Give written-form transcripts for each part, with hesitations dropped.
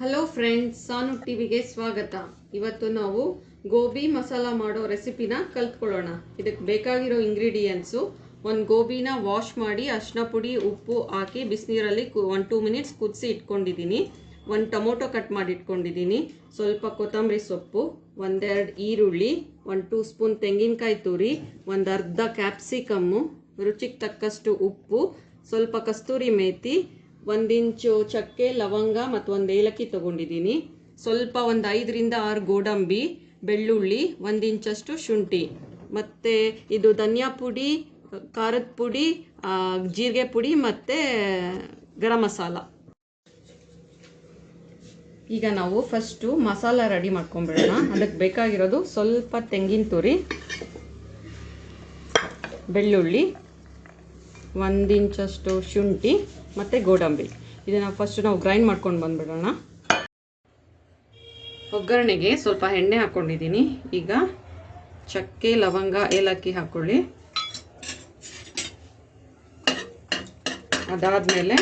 Hello friends, ಸಾನು ಟಿವಿಗೆ ಸ್ವಾಗತ. ಇವತ್ತು ನಾವು ಗೋಬಿ ಮಸಾಲ ಮಾಡೋ ರೆಸಿಪಿನ ಕಲ್ತ್ಕೊಳ್ಳೋಣ. ಇದಕ್ಕೆ ಬೇಕಾಗಿರೋ ಇಂಗ್ರೀಡಿಯೆಂಟ್ಸು: ಒಂದು ಗೋಬಿನ ವಾಶ್ ಮಾಡಿ ಅರಿಶಿನ ಪುಡಿ ಉಪ್ಪು ಹಾಕಿ ಬಿಸಿನೀರಲ್ಲಿ 1-2 ಮಿನಿಟ್ಸ್ ಕುದಿಸಿ ಇಟ್ಕೊಂಡಿದ್ದೀನಿ. ಒಂದು ಟೊಮೊಟೊ ಕಟ್ ಮಾಡಿ ಇಟ್ಕೊಂಡಿದ್ದೀನಿ, ಸ್ವಲ್ಪ ಕೊತ್ತಂಬರಿ ಸೊಪ್ಪು, ಒಂದೆರಡು ಈರುಳ್ಳಿ, 1-2 ಸ್ಪೂನ್ ತೆಂಗಿನಕಾಯಿ ತುರಿ, ಒಂದು ಅರ್ಧ ಕ್ಯಾಪ್ಸಿಕಮ್ಮು, ರುಚಿಗೆ ತಕ್ಕಷ್ಟು ಉಪ್ಪು, ಸ್ವಲ್ಪ ಕಸ್ತೂರಿ ಮೇಥಿ, 1 ಇಂಚು ಚಕ್ಕೆ ಲವಂಗ ಮತ್ತು 1 ಏಲಕ್ಕಿ ತೊಗೊಂಡಿದ್ದೀನಿ. ಸ್ವಲ್ಪ ಒಂದು 5-6 ಗೋಡಂಬಿ, ಬೆಳ್ಳುಳ್ಳಿ, 1 ಇಂಚಷ್ಟು ಶುಂಠಿ, ಮತ್ತು ಇದು ಧನಿಯಾ ಪುಡಿ, ಖಾರದ ಪುಡಿ, ಜೀರಿಗೆ ಪುಡಿ ಮತ್ತು ಗರಂ ಮಸಾಲ. ಈಗ ನಾವು ಫಸ್ಟು ಮಸಾಲ ರೆಡಿ ಮಾಡ್ಕೊಂಬಿಡೋಣ. ಅದಕ್ಕೆ ಬೇಕಾಗಿರೋದು ಸ್ವಲ್ಪ ತೆಂಗಿನ ತುರಿ, ಬೆಳ್ಳುಳ್ಳಿ, 1 ಇಂಚಷ್ಟು ಶುಂಠಿ ಮತ್ತು ಗೋಡಂಬಿ. ಇದನ್ನು ಫಸ್ಟ್ ನಾವು ಗ್ರೈಂಡ್ ಮಾಡ್ಕೊಂಡು ಬಂದುಬಿಡೋಣ. ಒಗ್ಗರಣೆಗೆ ಸ್ವಲ್ಪ ಎಣ್ಣೆ ಹಾಕ್ಕೊಂಡಿದ್ದೀನಿ. ಈಗ ಚಕ್ಕೆ ಲವಂಗ ಏಲಕ್ಕಿ ಹಾಕ್ಕೊಳ್ಳಿ. ಅದಾದಮೇಲೆ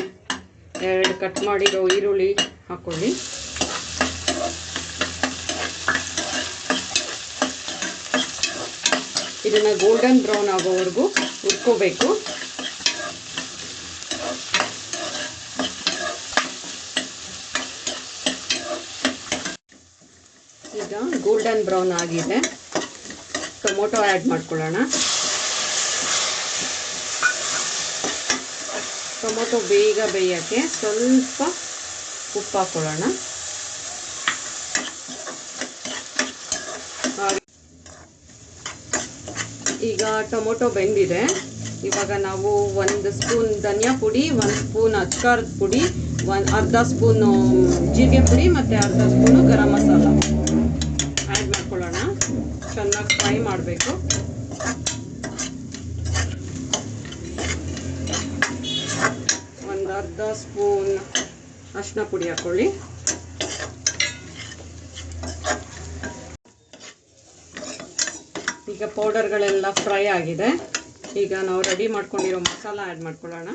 2 ಕಟ್ ಮಾಡಿರೋ ಈರುಳ್ಳಿ ಹಾಕ್ಕೊಳ್ಳಿ. ಇದನ್ನು ಗೋಲ್ಡನ್ ಬ್ರೌನ್ ಆಗೋವರೆಗೂ ಹುರ್ಕೋಬೇಕು. ಈಗ ಗೋಲ್ಡನ್ ಬ್ರೌನ್ ಆಗಿದೆ. ಟೊಮೊಟೊ ಆ್ಯಡ್ ಮಾಡ್ಕೊಳ್ಳೋಣ. ಟೊಮೊಟೊ ಬೇಗ ಬೇಯೋಕ್ಕೆ ಸ್ವಲ್ಪ ಉಪ್ಪು ಹಾಕ್ಕೊಳ್ಳೋಣ. ಈಗ ಟೊಮೊಟೊ ಬೆಂದಿದೆ. ಇವಾಗ ನಾವು 1 ಸ್ಪೂನ್ ಧನಿಯಾ ಪುಡಿ, 1 ಸ್ಪೂನ್ ಅಚ್ಕಾರದ ಪುಡಿ, ಅರ್ಧ ಸ್ಪೂನು ಜೀರಿಗೆ ಪುಡಿ ಮತ್ತು ಅರ್ಧ ಸ್ಪೂನು ಗರಂ ಮಸಾಲ ಆ್ಯಡ್ ಮಾಡ್ಕೊಳ್ಳೋಣ. ಚೆನ್ನಾಗಿ ಫ್ರೈ ಮಾಡಬೇಕು. ಒಂದು ಅರ್ಧ ಸ್ಪೂನ್ ಅರಿಶಿನ ಪುಡಿ ಹಾಕ್ಕೊಳ್ಳಿ. ಈಗ ಪೌಡರ್ಗಳೆಲ್ಲ ಫ್ರೈ ಆಗಿದೆ. ಈಗ ನಾವು ರೆಡಿ ಮಾಡ್ಕೊಂಡಿರೋ ಮಸಾಲ ಆ್ಯಡ್ ಮಾಡ್ಕೊಳ್ಳೋಣ.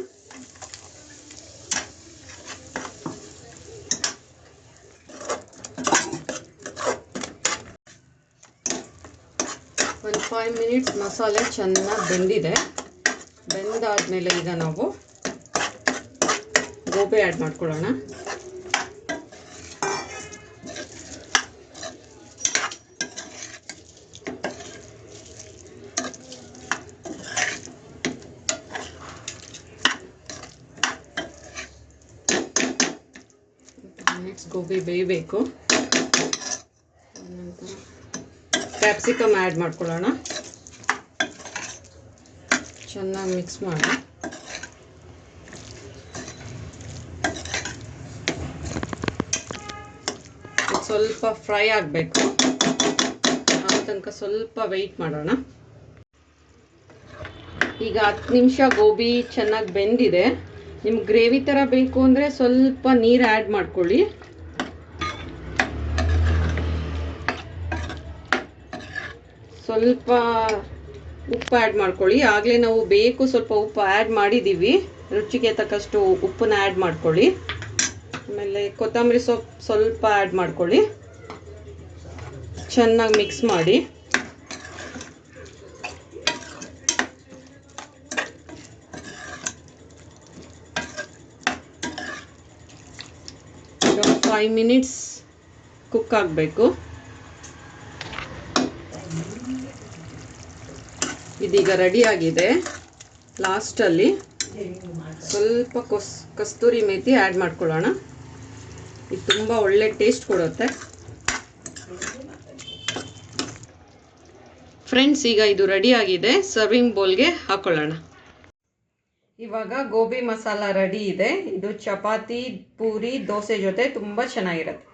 ಒಂದು 5 ಮಿನಿಟ್ಸ್ ಮಸಾಲೆ ಚೆನ್ನಾಗಿ ಬೆಂದಿದೆ. ಬೆಂದಾದ್ಮೇಲೆ ಈಗ ನಾವು ಗೋಬಿ ಆ್ಯಡ್ ಮಾಡ್ಕೊಳ್ಳೋಣ. ಗೋಬಿ ಬೇಯಬೇಕು. ನಂತರ ಕ್ಯಾಪ್ಸಿಕಮ್ ಆ್ಯಡ್ ಮಾಡ್ಕೊಳ್ಳೋಣ. ಚೆನ್ನಾಗಿ ಮಿಕ್ಸ್ ಮಾಡಿ ಸ್ವಲ್ಪ ಫ್ರೈ ಆಗಬೇಕು. ಆ ತನಕ ಸ್ವಲ್ಪ ವೆಯ್ಟ್ ಮಾಡೋಣ. ಈಗ 10 ನಿಮಿಷ ಗೋಬಿ ಚೆನ್ನಾಗಿ ಬೆಂದಿದೆ. ನಿಮ್ಗೆ ಗ್ರೇವಿ ಥರ ಬೇಕು ಅಂದರೆ ಸ್ವಲ್ಪ ನೀರು ಆ್ಯಡ್ ಮಾಡ್ಕೊಳ್ಳಿ. ಸ್ವಲ್ಪ ಉಪ್ಪು ಆ್ಯಡ್ ಮಾಡ್ಕೊಳ್ಳಿ. ಆಗಲೇ ನಾವು ಬೇಕು ಸ್ವಲ್ಪ ಉಪ್ಪು ಆ್ಯಡ್ ಮಾಡಿದ್ದೀವಿ. ರುಚಿಗೆ ತಕ್ಕಷ್ಟು ಉಪ್ಪನ್ನ ಆ್ಯಡ್ ಮಾಡ್ಕೊಳ್ಳಿ. ಆಮೇಲೆ ಕೊತ್ತಂಬರಿ ಸೊಪ್ಪು ಸ್ವಲ್ಪ ಆ್ಯಡ್ ಮಾಡ್ಕೊಳ್ಳಿ. ಚೆನ್ನಾಗಿ ಮಿಕ್ಸ್ ಮಾಡಿ. ಈಗ 5 ಮಿನಿಟ್ಸ್ ಕುಕ್ ಆಗಬೇಕು. ಇದೀಗ ರೆಡಿ ಆಗಿದೆ. ಲಾಸ್ಟಲ್ಲಿ ಸ್ವಲ್ಪ ಕಸ್ತೂರಿ ಮೇಥಿ ಆ್ಯಡ್ ಮಾಡ್ಕೊಳ್ಳೋಣ. ಇದು ತುಂಬ ಒಳ್ಳೆ ಟೇಸ್ಟ್ ಕೊಡುತ್ತೆ. ಫ್ರೆಂಡ್ಸ್, ಈಗ ಇದು ರೆಡಿ ಆಗಿದೆ. ಸರ್ವಿಂಗ್ ಬೌಲ್ಗೆ ಹಾಕೊಳ್ಳೋಣ. ಇವಾಗ ಗೋಬಿ ಮಸಾಲ ರೆಡಿ ಇದೆ. ಇದು ಚಪಾತಿ, ಪೂರಿ, ದೋಸೆ ಜೊತೆ ತುಂಬ ಚೆನ್ನಾಗಿರುತ್ತೆ.